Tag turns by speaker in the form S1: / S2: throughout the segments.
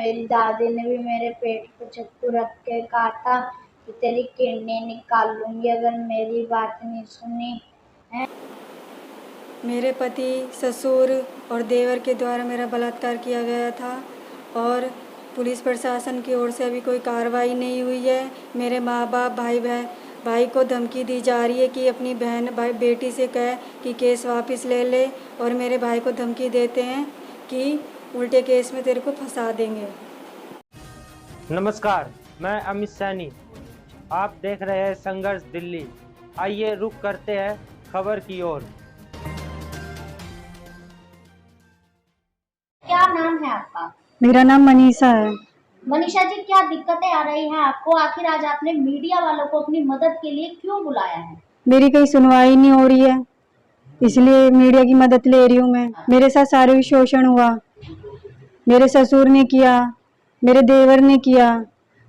S1: मेरी दादी ने भी मेरे पेट पे चाकू रख के कहा था कि तेरी किडनी निकाल लूंगी अगर मेरी बात नहीं सुनी है।
S2: मेरे पति, ससुर और देवर के द्वारा मेरा बलात्कार किया गया था और पुलिस प्रशासन की ओर से अभी कोई कार्रवाई नहीं हुई है। मेरे माँ बाप, भाई को धमकी दी जा रही है कि अपनी बेटी से कहे कि केस वापस ले ले, और मेरे भाई को धमकी देते हैं कि उल्टे केस में तेरे को फंसा देंगे।
S3: नमस्कार, मैं अमित सैनी। आप देख रहे हैं संघर्ष दिल्ली। आइए रुख करते हैं खबर की ओर।
S1: क्या नाम है आपका?
S2: मेरा नाम मनीषा है।
S1: मनीषा जी, क्या दिक्कतें आ रही हैं आपको? आखिर आज आपने मीडिया वालों को अपनी मदद के लिए क्यों बुलाया है?
S2: मेरी कहीं सुनवाई नहीं हो रही है, इसलिए मीडिया की मदद ले रही हूँ मैं। मेरे साथ शारीरिक शोषण हुआ, मेरे ससुर ने किया, मेरे देवर ने किया,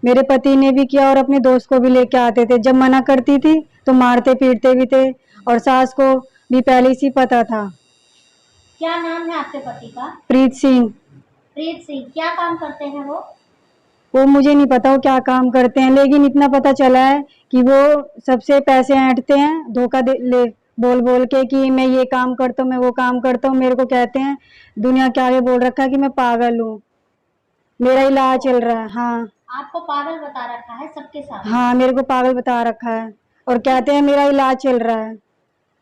S2: मेरे पति ने भी किया और अपने दोस्त को भी लेके आते थे। जब मना करती थी तो मारते पीटते भी थे, और सास को भी पहले से पता था।
S1: क्या नाम है आपके पति का?
S2: प्रीत सिंह।
S1: प्रीत सिंह, क्या काम करते हैं
S2: वो मुझे नहीं पता वो क्या काम करते हैं, लेकिन इतना पता चला है कि वो सबसे पैसे ऐंठते हैं, धोखा दे ले बोल बोल के कि मैं ये काम करता हूँ, मैं वो काम करता हूँ। मेरे को कहते हैं, दुनिया के आगे बोल रखा है कि मैं पागल हूँ, मेरा इलाज चल रहा है। हाँ,
S1: आपको पागल बता रखा है सबके सामने?
S2: हाँ, मेरे को पागल बता रखा है और कहते हैं मेरा इलाज चल रहा है।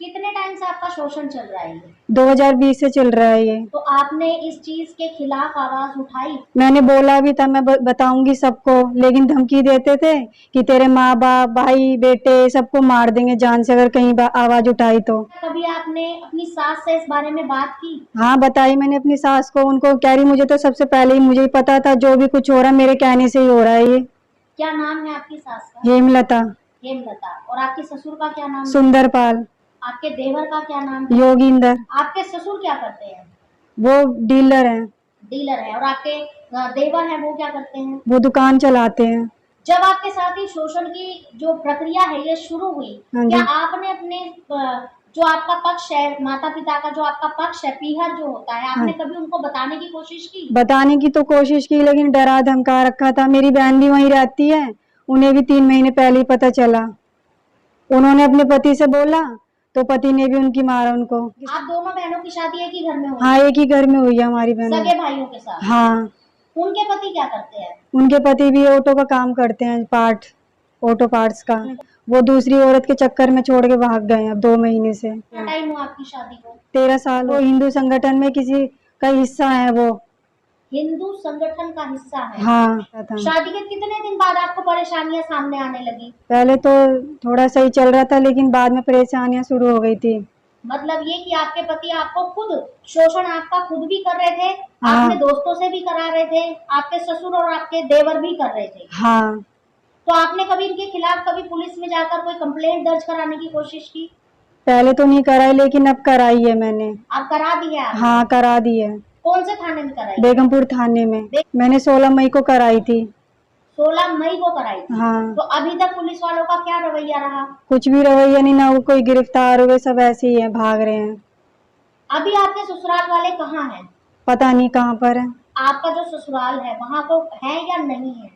S1: कितने टाइम से आपका शोषण चल रहा है ये?
S2: 2020 से चल रहा है ये।
S1: तो आपने इस चीज के खिलाफ आवाज उठाई?
S2: मैंने बोला भी था मैं बताऊंगी सबको, लेकिन धमकी देते थे कि तेरे माँ बाप, भाई, बेटे सबको मार देंगे जान से अगर कहीं आवाज उठाई तो।
S1: कभी आपने अपनी सास से इस बारे में बात की?
S2: हाँ, बताई मैंने अपनी सास को। उनको कह रही मुझे तो सबसे पहले ही मुझे ही पता था, जो भी कुछ हो रहा है मेरे कहने से ही हो रहा है ये।
S1: क्या नाम है आपकी सास का?
S2: हेमलता।
S1: हेमलता। और आपके ससुर का क्या नाम है?
S2: सुंदरपाल।
S1: आपके देवर का क्या नाम है?
S2: योगिंदर।
S1: आपके ससुर क्या करते हैं?
S2: वो डीलर हैं।
S1: डीलर है। और आपके देवर हैं वो क्या करते हैं?
S2: वो दुकान चलाते हैं।
S1: जब आपके साथ ही शोषण की जो प्रक्रिया है ये शुरू हुई, क्या आपने अपने जो आपका पक्ष है, माता पिता का जो आपका पक्ष है, पीहर जो होता है, आपने कभी उनको बताने की कोशिश की?
S2: बताने की तो कोशिश की, लेकिन डरा धमका रखा था। मेरी बहन भी वहीं रहती है, उन्हें भी 3 महीने पहले ही पता चला। उन्होंने अपने पति से बोला तो पति ने भी उनकी मारा उनको।
S1: आप दोनों बहनों की शादी एक ही घर में हुई?
S2: हाँ, एक ही घर में हुई है हमारी बहनों।
S1: सगे भाइयों के साथ?
S2: हाँ।
S1: उनके पति क्या करते हैं?
S2: उनके पति भी ऑटो का काम करते हैं, ऑटो पार्ट्स का। वो दूसरी औरत के चक्कर में छोड़ के भाग गए अब 2 महीने से।
S1: क्या टाइम हुआ आपकी शादी को?
S2: 13 साल। वो हिंदू संगठन में किसी का हिस्सा है वो।
S1: हिंदू संगठन का हिस्सा है?
S2: हाँ।
S1: शादी के कितने दिन बाद आपको परेशानियां सामने आने लगी?
S2: पहले तो थोड़ा सही चल रहा था, लेकिन बाद में परेशानियां शुरू हो गई थी।
S1: मतलब ये कि आपके पति आपको खुद शोषण आपका खुद भी कर रहे थे,
S2: हाँ।
S1: अपने दोस्तों से भी करा रहे थे, आपके ससुर और आपके देवर भी कर रहे थे?
S2: हाँ।
S1: तो आपने कभी इनके खिलाफ कभी पुलिस में जाकर कोई कंप्लेंट दर्ज कराने की कोशिश की?
S2: पहले तो नहीं कराई, लेकिन अब कराई है मैंने।
S1: अब करा दी है आपने?
S2: हाँ, करा दी है।
S1: कौन से थाने में कराई?
S2: बेगमपुर थाने में। मैंने 16 मई को कराई थी।
S1: 16 मई को कराई थी?
S2: हाँ।
S1: तो अभी तक पुलिस वालों का क्या रवैया रहा?
S2: कुछ भी रवैया नहीं, ना वो कोई गिरफ्तार हुए, सब ऐसे ही है, भाग रहे हैं।
S1: अभी आपके ससुराल वाले कहाँ हैं?
S2: पता नहीं कहाँ पर है।
S1: आपका जो ससुराल है वहाँ को है या नहीं है?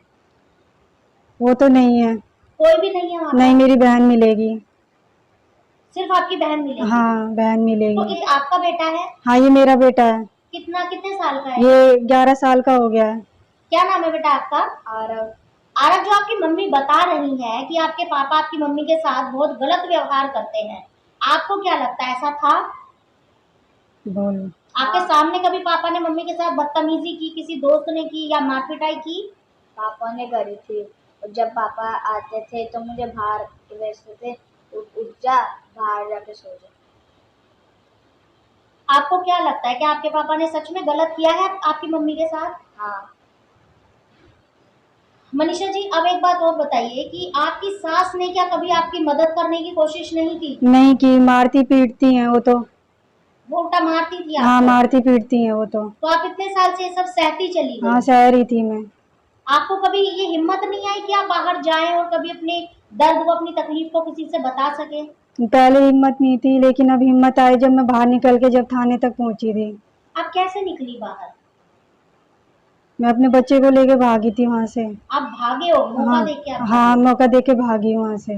S2: वो तो नहीं है।
S1: कोई भी नहीं है वहाँ?
S2: नहीं, मेरी बहन मिलेगी।
S1: सिर्फ आपकी बहन मिलेगी?
S2: हाँ, बहन
S1: तो
S2: मिलेगी।
S1: ये आपका बेटा है?
S2: हाँ, ये मेरा बेटा है।
S1: कितने साल का है?
S2: ये 11 साल का हो गया है।
S1: क्या नाम है बेटा आपका? आरव। आरव, जो आपकी मम्मी बता रही है कि आपके पापा आपकी मम्मी के साथ बहुत गलत व्यवहार करते हैं, आपको क्या लगता है ऐसा था?
S2: बोलो।
S1: आपके सामने कभी पापा ने मम्मी के साथ बदतमीजी की, किसी दोस्त ने की या मार पिटाई की?
S4: पापा ने करी थी। और जब पापा आते थे तो मुझे बाहर भेजते थे, उठ जा, बाहर जाके सो जा।
S1: आपको क्या लगता है कि आपके पापा ने सच में गलत किया है आपकी मम्मी के साथ?
S4: हाँ।
S1: मनीषा जी, अब एक बात और बताइए कि आपकी सास ने क्या कभी आपकी मदद करने की कोशिश नहीं की?
S2: नहीं की, मारती पीटती हैं वो तो।
S1: वो उल्टा मारती थी आपको?
S2: हाँ, मारती पीटती हैं वो तो।
S1: तो आप इतने साल से ये सब सहती चली गई?
S2: हाँ, सह रही थी मैं।
S1: आपको कभी ये हिम्मत नहीं आई कि आप बाहर जाएं और कभी अपने दर्द को, अपनी तकलीफ को किसी से बता सके?
S2: पहले हिम्मत नहीं थी, लेकिन अब हिम्मत आई जब मैं बाहर निकल के जब थाने तक पहुंची थी।
S1: आप कैसे निकली बाहर?
S2: मैं अपने बच्चे को लेके भागी थी वहाँ से।
S1: आप भागे हो, मौका
S2: हाँ,
S1: देख के आप
S2: हाँ,
S1: भागे हो।
S2: मौका देके भागी वहाँ से।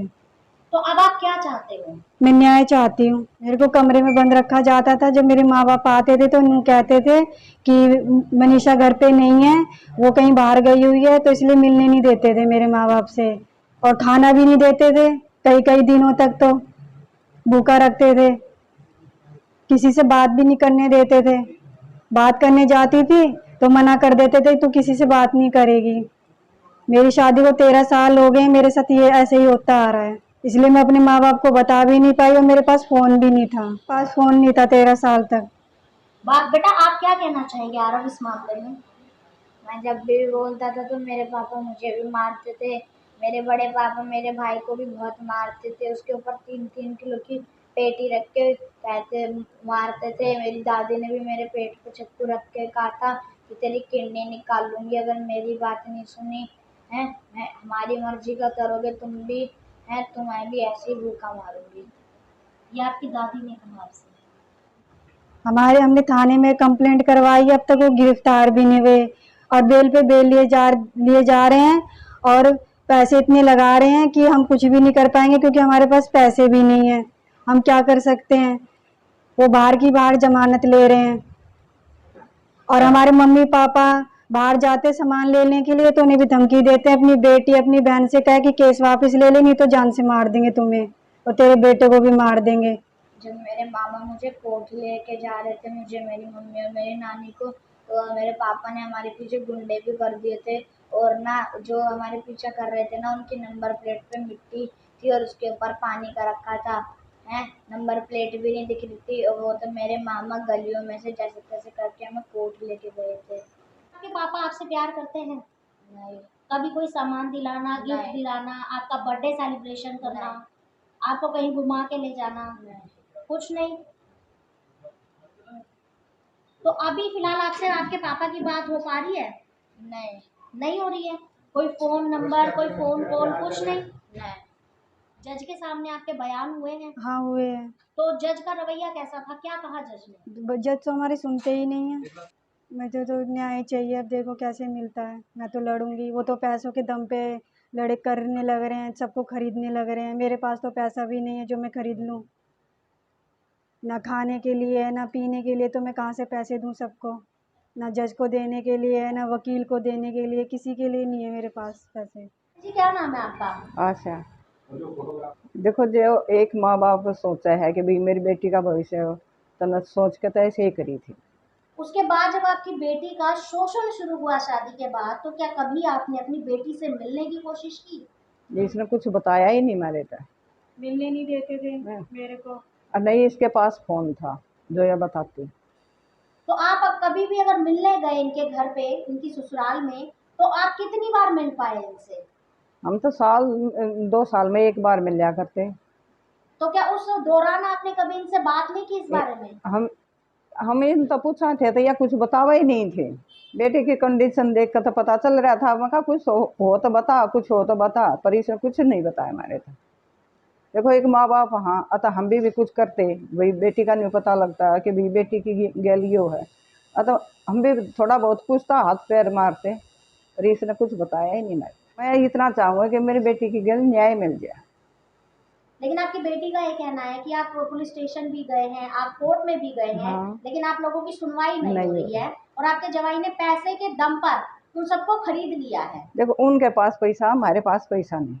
S1: तो अब आप क्या चाहते हो?
S2: मैं न्याय चाहती हूँ। मेरे को कमरे में बंद रखा जाता था। जब मेरे माँ बाप आते थे तो उन्हें कहते थे कि मनीषा घर पे नहीं है, वो कहीं बाहर गई हुई है, तो इसलिए मिलने नहीं देते थे मेरे माँ बाप से। और खाना भी नहीं देते थे, कई कई दिनों तक तो भूखा रखते थे। किसी से बात भी नहीं करने देते थे। बात करने जाती थी तो मना कर देते थे, तू किसी से बात नहीं करेगी। मेरी शादी को 13 साल हो गए, मेरे साथ ये ऐसे ही होता आ रहा है। इसलिए मैं अपने माँ बाप को बता भी नहीं पाई और मेरे पास फोन भी नहीं था। 13 साल तक।
S1: बात बेटा, आप क्या कहना चाहेंगे आरव इस मामले में?
S4: मैं जब भी बोलता था तो मेरे पापा मुझे भी मारते थे। मेरे बड़े पापा मेरे भाई को भी बहुत मारते थे। उसके ऊपर 3-3 किलो की पेटी रख के कहते मारते थे। मेरी दादी ने भी मेरे पेट पे चाकू रख के कहा था कि तेरी किडनी निकाल लूंगी अगर मेरी बात नहीं सुनी है। मैं हमारी मर्जी का करोगे तुम भी है, तुम्हें भी ऐसे ही भूखा मारूंगी।
S1: ये आपकी दादी ने कहा आपसे?
S2: हमने थाने में कंप्लेंट करवाई, अब तक वो गिरफ्तार भी नहीं हुए और बेल पे बेल लिए जा रहे हैं और पैसे इतने लगा रहे हैं कि हम कुछ भी नहीं कर पाएंगे, क्योंकि हमारे पास पैसे भी नहीं है। हम क्या कर सकते हैं? वो बाहर की बाहर जमानत ले रहे हैं और हमारे मम्मी पापा बाहर जाते सामान लेने के लिए तो उन्हें भी धमकी देते हैं। अपनी बेटी अपनी बहन से कहे कि केस वापस ले ले, नहीं तो जान से मार देंगे तुम्हें और तेरे बेटे को भी मार देंगे।
S4: जब मेरे मामा मुझे कोर्ट लेके जा रहे थे, मुझे, मेरी मम्मी और मेरी नानी को, तो मेरे पापा ने हमारे पीछे गुंडे भी कर दिए थे। और ना जो हमारे पीछा कर रहे थे ना, उनकी नंबर प्लेट पे मिट्टी थी और उसके ऊपर पानी का रखा था है। नंबर प्लेट भी नहीं दिख रही थी और वो तो मेरे मामा गलियों में से जैसे तैसे करके हमें कोर्ट लेके गए थे।
S1: आपके पापा आपसे प्यार करते हैं?
S4: नहीं।
S1: कभी कोई सामान दिलाना, गिफ्ट
S4: नहीं।
S1: दिलाना, आपका बर्थडे सेलिब्रेशन करना,
S4: नहीं।
S1: आपको कहीं घुमा के ले जाना,
S4: नहीं।
S1: कुछ नहीं? तो अभी फिलहाल आपसे आपके पापा की बात हो पा रही है?
S4: नहीं।
S1: नहीं हो रही है? कोई फोन नंबर, कोई फोन कॉल, कुछ नहीं?
S4: नहीं।
S1: जज के सामने आपके बयान हुए हैं?
S2: हाँ, हुए हैं।
S1: तो जज का रवैया कैसा था, क्या कहा जज ने?
S2: जज तो हमारी सुनते ही नहीं है। मुझे तो न्याय चाहिए, अब देखो कैसे मिलता है। मैं तो लड़ूंगी। वो तो पैसों के दम पे लड़े करने लग रहे हैं, सबको खरीदने लग रहे हैं। मेरे पास तो पैसा भी नहीं है जो मैं खरीद लूं। ना खाने के लिए है ना पीने के लिए, तो मैं कहाँ से पैसे दूं सबको? ना जज को देने के लिए है ना वकील को देने के लिए, किसी के लिए नहीं है मेरे पास पैसे।
S1: जी क्या नाम है आपका?
S5: अच्छा, देखो जो एक माँ बाप सोचा है कि भाई मेरी बेटी का भविष्य हो, तो मैं सोच के तो ऐसे ही करी थी।
S1: उसके बाद जब आपकी बेटी का शोषण शुरू हुआ शादी के बाद, तो क्या कभी आपने अपनी बेटी से मिलने की कोशिश की?
S5: इसने कुछ बताया ही नहीं मेरे को।
S2: मिलने नहीं देते थे
S5: हाँ।
S2: मेरे को।
S5: और नहीं इसके पास फोन था जो ये बताती।
S1: तो आप अब कभी भी अगर मिलने गए इनके घर पे, इनकी ससुराल में, तो आप कितनी बार मिल पाए इनसे?
S5: हम तो 2 साल में एक बार मिल लिया करते।
S1: तो क्या उस दौरान आपने कभी इनसे बात नहीं की इस बारे में?
S5: हम इन तो पूछा थे तो या कुछ बतावा ही नहीं थे। बेटे की कंडीशन देख कर तो पता चल रहा था। मैं कहा कुछ हो तो बता, कुछ हो तो बता, पर इसने कुछ नहीं बताया हमारे तो। देखो एक माँ बाप, हाँ अतः हम भी कुछ करते भाई, बेटी का नहीं पता लगता कि भाई बेटी की गैलियो है, अतः हम भी थोड़ा बहुत कुछ था हाथ पैर मारते, पर इसने कुछ बताया ही नहीं। मैं इतना चाहूँगा कि मेरी बेटी की गैल न्याय मिल जाए।
S1: लेकिन आपकी बेटी का ये कहना है कि आप पुलिस स्टेशन भी गए हैं, आप कोर्ट में भी गए हैं,
S5: हाँ।
S1: लेकिन आप लोगों की सुनवाई नहीं
S5: नहीं
S1: हो
S5: हो
S1: रही है और आपके जवाई ने पैसे के दम पर उन सबको खरीद लिया है।
S5: देखो उनके पास पैसा, हमारे पास पैसा नहीं,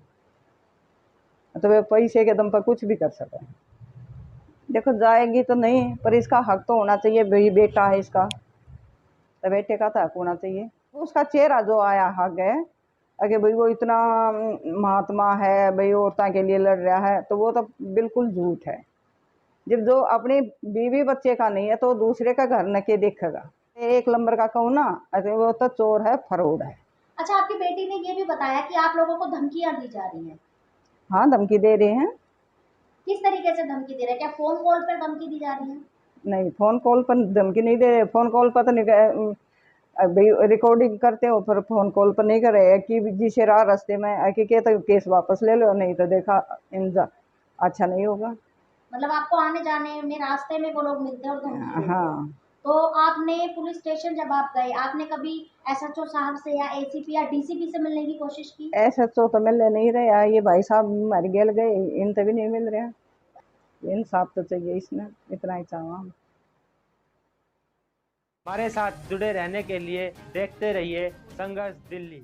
S5: तो वे पैसे के दम पर कुछ भी कर सके। देखो जाएगी तो नहीं, पर इसका हक तो होना चाहिए। भाई बेटा है इसका, तो बेटे का तो हक होना चाहिए। उसका चेहरा जो आया हक है, अगर भाई वो इतना महात्मा है, भाई औरतों के लिए लड़ रहा है, तो वो तो बिल्कुल झूठ है। जब जो अपनी बीवी बच्चे का नहीं है तो दूसरे का घर न के देखेगा। एक नंबर का कहूँ ना, अरे वो तो चोर है, फरोड है।
S1: अच्छा, आपकी बेटी ने ये भी बताया कि आप लोगों को धमकियां दी जा रही हैं।
S5: हाँ धमकी दे रहे हैं।
S1: किस तरीके से धमकी दे रहे हैं? क्या फोन कॉल पर धमकी दी जा रही है?
S5: नहीं फोन कॉल पर धमकी नहीं दे रहे। फोन कॉल पर तो नहीं, भाई रिकॉर्डिंग करते हो, पर फोन कॉल पर नहीं कर रहे कि जिसे राह रास्ते में आके के तो केस वापस ले लो, नहीं तो देखा अच्छा नहीं होगा।
S1: मतलब आपको आने जाने में रास्ते में वो लोग मिलते हैं और धमकी देते हैं।
S5: हाँ
S1: तो आपने पुलिस स्टेशन जब आप गए, आपने कभी एसएचओ साहब से या एसीपी या डीसीपी से मिलने की कोशिश की?
S5: SHO तो मिल नहीं रहा, ये भाई साहब मर गेल गए, इनसे भी नहीं मिल रहा। इंसाफ तो चाहिए इसमें, इतना ही चाहूँ।
S3: हमारे साथ जुड़े रहने के लिए देखते रहिए संघर्ष दिल्ली।